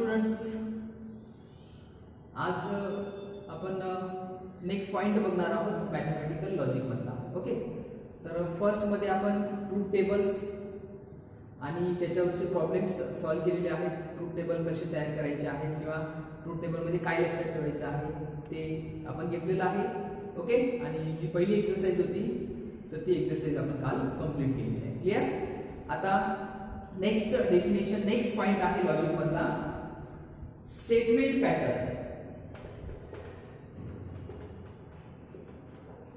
Students, आज आपण next point बघणार आहोत मॅथमॅटिकल लॉजिक मधला. ओके, तर फर्स्ट मध्ये आपण ट्रूथ टेबल्स आणि त्याच्यावरचे प्रॉब्लेम्स सॉल्व्ह केलेले आहेत. ट्रूथ टेबल कसे तयार करायचे आहेत किंवा ट्रूथ टेबल मध्ये काय लक्षात ठेवायचं आहे ते आपण घेतलेलं आहे. ओके, आणि जी पहिली एक्सरसाइज होती तर ती एक्सरसाइज आपण काल कंप्लीट केलेली आहे. क्लिअर? आता नेक्स्ट डेफिनेशन, नेक्स्ट पॉइंट आहे लॉजिक मधला statement pattern.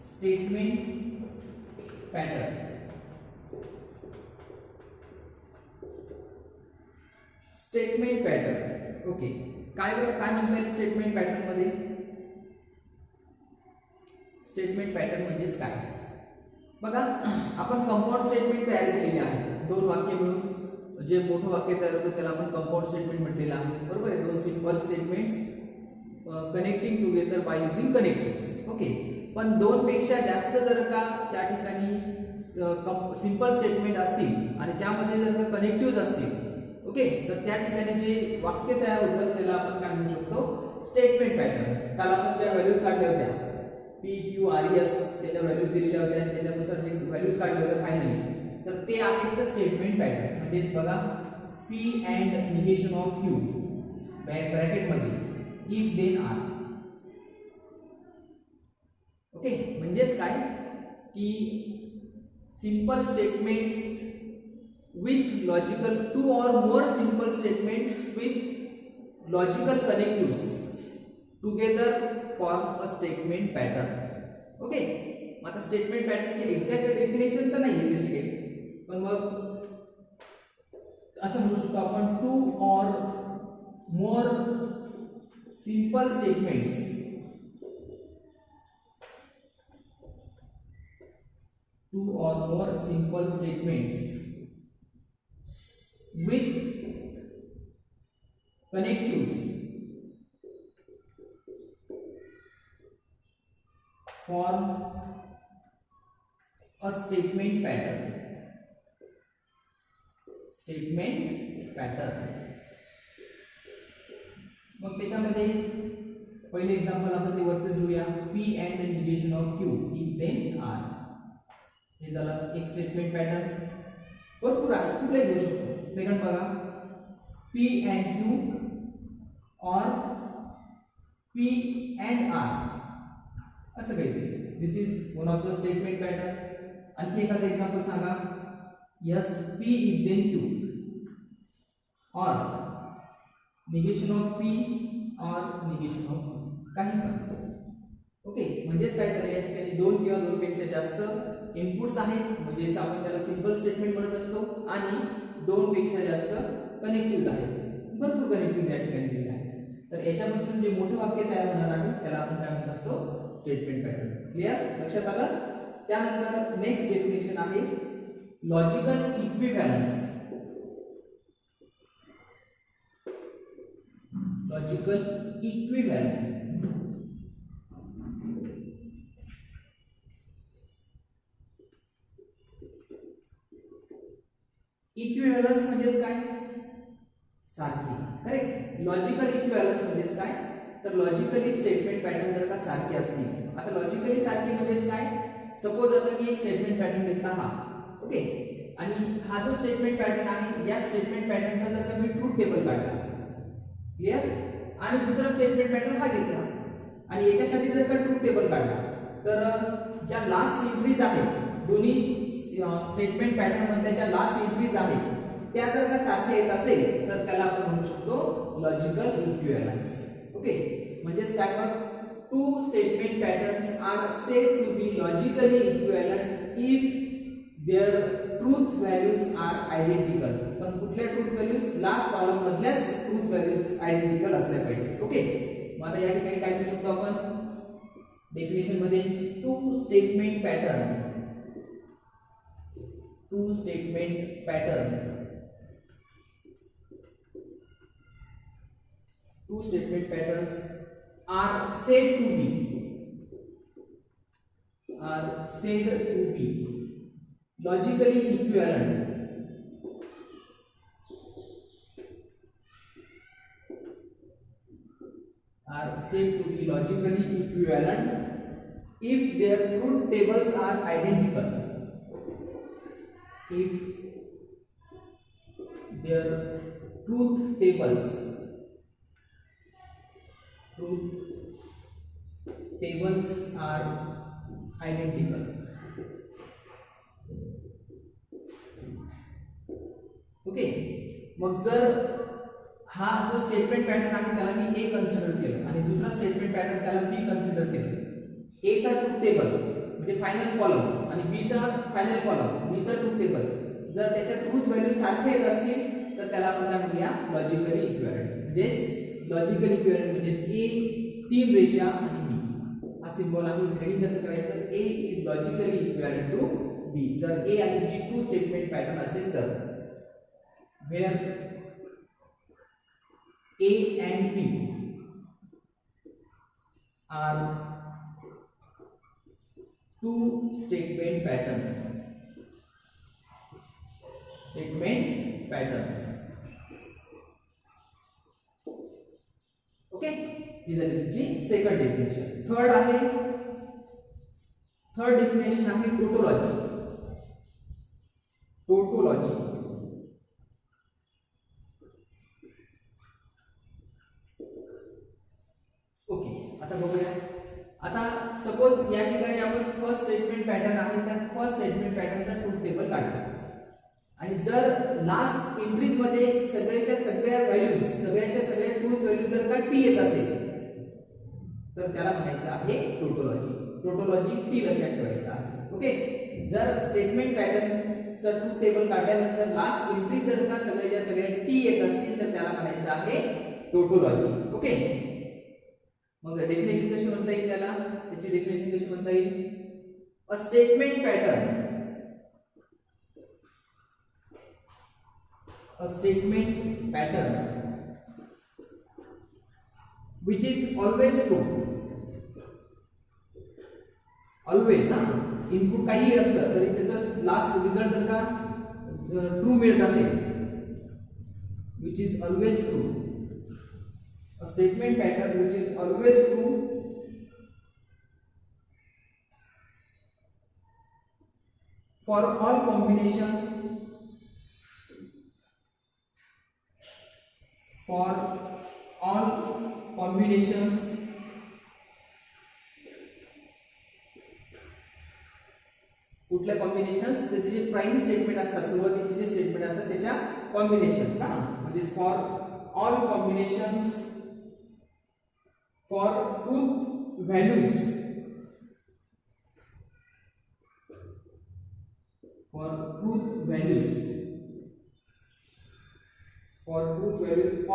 Statement pattern. Statement pattern. Okay, काय म्हणता येईल स्टेटमेंट पॅटर्न मध्ये? स्टेटमेंट पॅटर्न म्हणजेच काय? बघा, आपण कंपाऊंड स्टेटमेंट तयार केलेले आहे. दोन वाक्य मिळून जे मोठं वाक्य तयार होतं त्याला आपण कंपाऊंड स्टेटमेंट म्हटलेलं आहे. बरोबर आहे? दोन simple statements connecting together by using connectives. Okay, पण दोन पेक्षा जास्त जर का त्या ठिकाणी सिंपल स्टेटमेंट असतील आणि त्यामध्ये जर का कनेक्टिव्हज असतील, ओके, तर त्या ठिकाणी जे वाक्य तयार होतं त्याला आपण काय म्हणू शकतो? Statement pattern. काल आपण ज्या व्हॅल्यूज काढल्या होत्या पी क्यू आर एस, त्याच्या व्हॅल्यूज दिलेल्या होत्या आणि त्याच्यानुसार जे व्हॅल्यूज काढले होते फायनली, तर ते आहेत द स्टेटमेंट पॅटर्न. म्हणजेच बघा, P and negation of Q bracket मध्ये इफ देन आर. ओके, म्हणजेच काय की simple statements with logical, two or more simple statements with logical connectives together form a statement pattern. Okay, आता statement पॅटर्नची exact definition तर नाही आहे तशी काही, पण मग असं म्हणू शकतो आपण two or more simple statements with connectives form a statement pattern. Statement pattern. मग त्याच्यामध्ये पहिले एक्झाम्पल आपण ते वरचं घेऊया. P and negation of Q if then R. हे झालं एक स्टेटमेंट पॅटर्न. भरपूर आहे, कुठलाही घेऊ शकतो. सेकंड बघा, P and Q or P and R, असं काहीतरी. This is one of the statement pattern. आणखी एखादं एक्झाम्पल सांगा. Yes, P if then Q or negation of P or negation of काही पण. ओके, म्हणजेच काय झालं, या ठिकाणी दोन किंवा दोनपेक्षा जास्त इनपुट्स आहेत, म्हणजेच आपण त्याला सिंपल स्टेटमेंट म्हणत असतो, आणि दोन पेक्षा जास्त कनेक्टिव्ह आहेत. भरपूर कनेक्टिव्ह या ठिकाणी दिले आहेत. तर याच्यापासून जे मोठे वाक्य तयार होणार आहे त्याला आपण काय म्हणत असतो? Statement pattern. क्लिअर? लक्षात आलं? त्यानंतर नेक्स्ट डेफिनेशन आहे logical equivalence. Logical equivalence. Equivalence म्हणजेच काय? सारखी. करेक्ट. लॉजिकल इक्विव्हॅलन्स म्हणजेच काय? तर लॉजिकली स्टेटमेंट पॅटर्न जर का सारखी असतील. आता लॉजिकली सारखी म्हणजेच काय? सपोज आता मी एक स्टेटमेंट पॅटर्न घेतला हा, ओके, आणि हा जो स्टेटमेंट पॅटर्न आहे या स्टेटमेंट पॅटर्नचा जर का मी ट्रूथ टेबल काढला, क्लिअर, आणि दुसरा स्टेटमेंट पॅटर्न हा घेतला आणि याच्यासाठी जर का ट्रूथ टेबल काढला, तर ज्या लास्ट एंट्रीज आहेत दोन्ही स्टेटमेंट पॅटर्न मधल्या ज्या लास्ट एंट्रीज आहेत त्या जर का सारख्या येत असेल तर त्याला आपण म्हणू शकतो लॉजिकल इक्विव्हॅलन्स. ओके, म्हणजेच काय? मग two statement patterns are said to be logically equivalent if their truth values are identical. पण कुठल्या ट्रूथ व्हॅल्यूज? लास्ट कॉलम मधल्याच ट्रूथ व्हॅल्यूज आयडेंटिकल असल्या पाहिजे. ओके, मग आता या ठिकाणी काय करू शकतो आपण डेफिनेशन मध्ये? Two statement pattern. Two statement pattern. Two statement patterns are said to be logically equivalent are said to be logically equivalent if their truth tables are identical. If their truth tables are identical. Okay, मग जर हा जो statement pattern आहे त्याला मी ए consider केलं आणि दुसरा statement pattern त्याला बी कन्सिडर केलं. ए चा ट्रूथ टेबल म्हणजे फायनल कॉलम आणि बी चा फायनल कॉलम, बी चा ट्रूथ टेबल जर त्याच्या ट्रूथ व्हॅल्यू सारखे येत असतील तर त्याला आपण काय म्हणूया, लॉजिकली इक्विव्हॅलेंट. म्हणजेच लॉजिकली इक्विव्हॅलेंट म्हणजे ए 3 रेषा आणि बी हा सिम्बॉल आहे. हेडिंग कसं करायचं, A is logically equivalent to B. जर ए आणि बी टू स्टेटमेंट पॅटर्न असेल तर where A and B are two statement patterns. Okay, ही झाली तुमची सेकंड डेफिनेशन. थर्ड डेफिनेशन आहे टोटोलॉजी. आता बघूया. आता सपोज या ठिकाणी आपण फर्स्ट स्टेटमेंट पॅटर्न आहे त्या फर्स्ट स्टेटमेंट पॅटर्नचा ट्रूथ टेबल काढला आणि जर लास्ट एंट्रीज मध्ये सगळ्याच्या सगळ्या ट्रूथ व्हॅल्यू जर का टी येत असेल तर त्याला म्हणायचं आहे टोटोलॉजी टी लक्षात ठेवायचं आहे. ओके, जर स्टेटमेंट पॅटर्नचा ट्रूथ टेबल काढल्यानंतर लास्ट एंट्री जर का सगळ्याच्या सगळ्या टी येत असतील तर त्याला म्हणायचं आहे टोटोलॉजी. ओके, मग डेफिनेशन कशी म्हणता येईल त्याला, त्याची डेफिनेशन कशी म्हणता येईल, अ statement pattern which is always true. Always input काही असलं तरी त्याचा लास्ट रिझल्ट जर का ट्रू मिळत असेल, which is always true. A statement pattern which is always true for all combinations कुठल्या कॉम्बिनेशन्स, त्याचे जे प्राइम स्टेटमेंट असतात, सुरुवातीचे जे स्टेटमेंट असतात त्याच्या कॉम्बिनेशन्स, म्हणजे for all combinations for truth values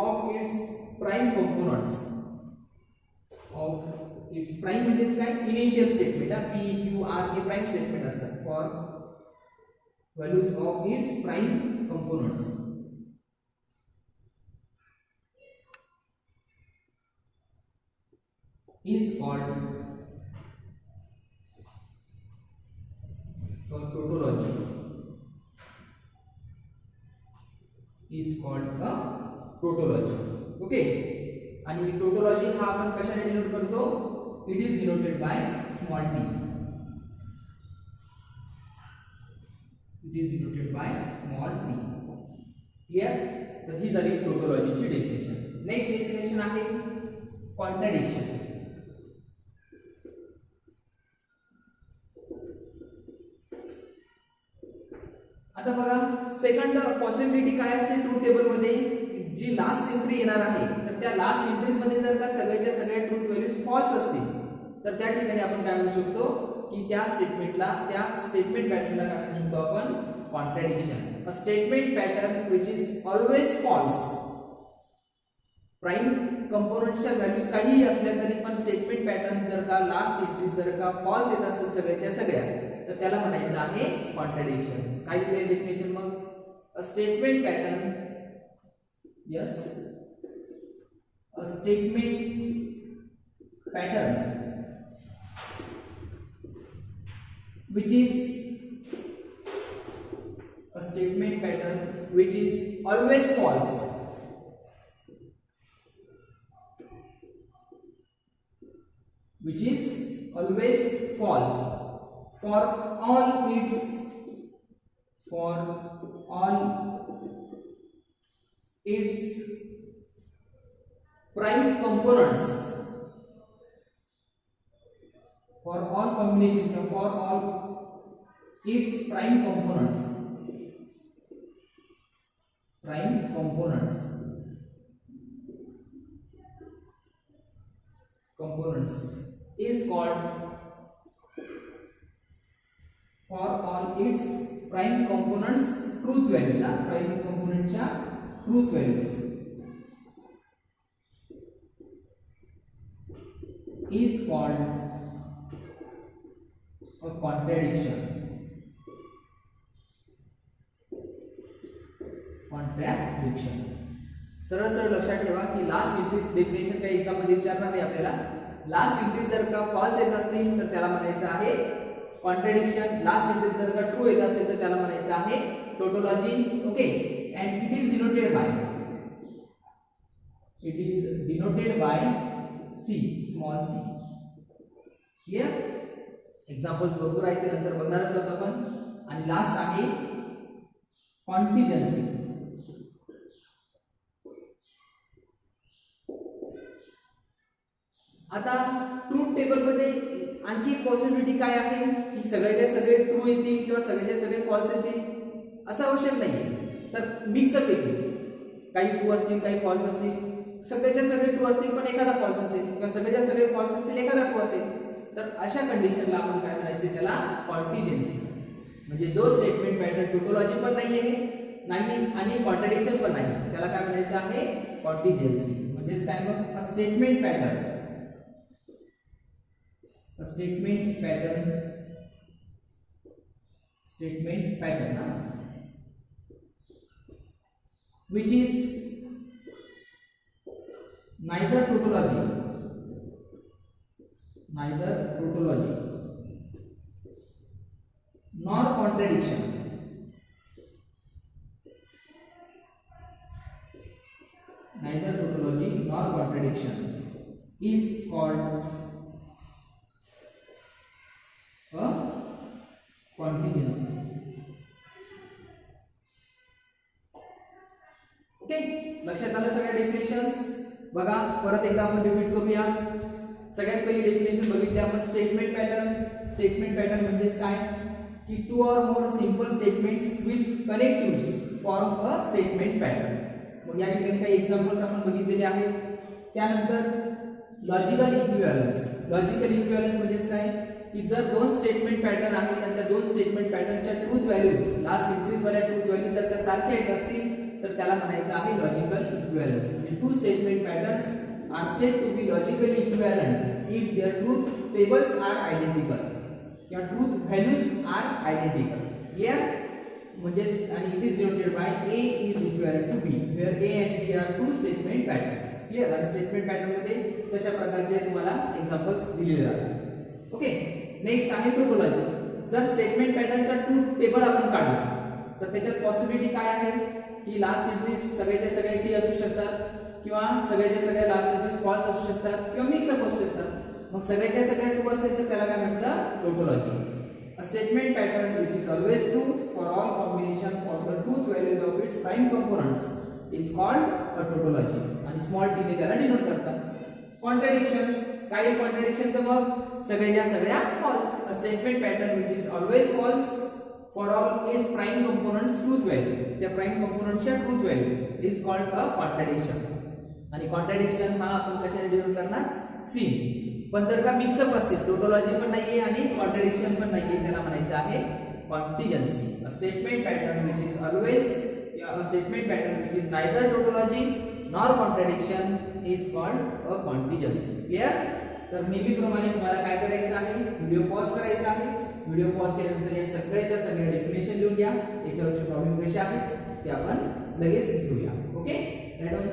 of its prime components, म्हणजे काय, initial statement p q r हे prime statement असतात. For values of its prime components is called tautology. Okay, आणि tautology हा आपण कशाने डिनोट करतो, it is denoted by small T. Clear. तर ही झाली टोटोलॉजीची डेफिनेशन. नेक्स्ट डेफिनेशन आहे कॉन्ट्रडिक्शन. आता बघा, सेकंड पॉसिबिलिटी काय असते ट्रूथ टेबल मध्ये, जी लास्ट एंट्री येणार आहे तर त्या लास्ट एंट्रीज मध्ये जर का सगळ्याच्या सगळ्या ट्रूथ व्हॅल्यूज फॉल्स असतील तर त्या ठिकाणी आपण काय म्हणू शकतो की त्या स्टेटमेंट पॅटर्नला काय म्हणू शकतो आपण, contradiction. A statement pattern which is always false. Prime कंपोनेंट्सच्या व्हॅल्यूज काहीही असल्या तरी पण स्टेटमेंट पॅटर्न जर का लास्ट एंट्री जर का फॉल्स येत असेल सगळ्याच्या सगळ्या तर त्याला म्हणायचं आहे कॉन्ट्रडिक्शन. काय दिले definition mug, a statement pattern, yes, a statement pattern which is always false which is always false for all its prime components, for all combination, for all its prime components is called, for all its prime components truth values, prime component च्या truth values is called a contradiction. सरळ सरळ लक्षात ठेवा की last increase definition काही exam मध्ये विचारणार नाही आपल्याला. लास्ट इंक्रीज जर का फॉल्स येत असतील तर त्याला म्हणायचं आहे कॉन्ट्रडिक्शन. लास्ट इंक्रीज जर का ट्रू येत असेल तर त्याला म्हणायचं आहे tautology. Okay, and it is denoted by C, small C. Clear? Examples भरपूर आहेत ते नंतर बघणारच आहोत आपण. आणि लास्ट आहे कॉन्टिजेन्सी. आता ट्रूथ टेबल मध्ये आणखी एक पॉसिबिलिटी काय आहे की सगळ्याचे सगळे ट्रू येतील किंवा सगळ्याचे सगळे फॉल्स येतील असं आवश्यक नाही, तर मिक्सअप येतील. काही ट्रू असतील, काही फॉल्स असतील. सगळ्याचे सगळे ट्रू असतील पण एखादा फॉल्स असेल, किंवा सगळ्याचे सगळे फॉल्स असतील एखादा ट्रू असेल. तर अशा कंडिशनला आपण काय म्हणायचे, त्याला कॉन्टिजेन्सी. म्हणजे जो स्टेटमेंट पॅटर्न टोटोलॉजी पण नाही आणि कॉन्ट्रडिक्शन पण नाही, त्याला काय म्हणायचं आहे कॉन्टिजेन्सी. म्हणजे काय मग statement pattern which is neither tautology nor contradiction. Neither tautology nor contradiction is called a contingency. Okay, लक्षात आलं सगळ्या डेफिनेशन्स. बघा परत एकदा आपण रिपीट करूया. सगळ्यात पहिली डेफिनेशन बघितली आपण स्टेटमेंट पॅटर्न. स्टेटमेंट पॅटर्न म्हणजे काय की two or more simple statements with connectives form a statement pattern. मग या ठिकाणी काही एक्झाम्पल्स आपण बघितलेले आहेत. त्यानंतर लॉजिकल इक्विव्हॅलन्स. लॉजिकल इक्विव्हॅलन्स म्हणजे काय की जर दोन स्टेटमेंट पॅटर्न आहेत आणि त्या दोन स्टेटमेंट पॅटर्नच्या ट्रूथ व्हॅल्यूज, लास्ट इंक्रीज वाल्या ट्रूथ व्हॅल्यूज जर का सारख्या येत असतील तर त्याला म्हणायचं आहे लॉजिकल इक्विव्हॅलन्स. म्हणजे two statement patterns are said to be logically equivalent if their truth tables are identical किंवा truth values are identical. Clear? म्हणजे आणि it is denoted by A is equivalent to B where A and B are two statement patterns. Clear? आणि statement pattern मध्ये तशा प्रकारचे तुम्हाला examples दिलेले राहतात. ओके, नेक्स्ट आहे टोटोलॉजी. जर स्टेटमेंट पॅटर्नचा ट्रूथ टेबल आपण काढला तर त्याच्यात पॉसिबिलिटी काय आहे की लास्ट एंट्रीज सगळ्याच्या सगळ्या टी असू शकतात किंवा सगळ्याच्या सगळ्या लास्ट एंट्रीज फॉल्स असू शकतात किंवा मिक्सअप असू शकतात. मग सगळ्याच्या सगळ्या ट्रू असेल तर त्याला काय म्हणतात tautology. A statement pattern which is always true for all combination for the truth values of its prime components is called a tautology. आणि स्मॉल टी ने त्याला डिनोट करतात. कॉन्ट्रडिक्शन. काय कॉन्ट्रडिक्शनचं मग सगळ्याच्या सगळ्या false. A statement pattern which is always false for all its prime components truth value. त्या prime कंपोनेंटच्या truth value is called a contradiction. आणि कॉन्ट्रडिक्शन हा आपण कशाने डिनोट करणार सी. पण जर का मिक्सअप असतील, टोटोलॉजी पण नाहीये आणि कॉन्ट्रडिक्शन पण नाहीये, त्याला म्हणायचं आहे contingency. A statement pattern which is always a statement pattern which is neither tautology nor contradiction is called a contingency. Clear? तर नेहमीप्रमाणे तुम्हाला काय करायचं आहे, व्हिडिओ पॉज करायचा आहे. व्हिडिओ पॉज केल्यानंतर या सगळ्याच्या सगळ्या डेफिनेशन लिहून घ्या. याच्यावरचे प्रॉब्लेम कसे आहेत ते आपण लगेच घेऊया. Okay, right on.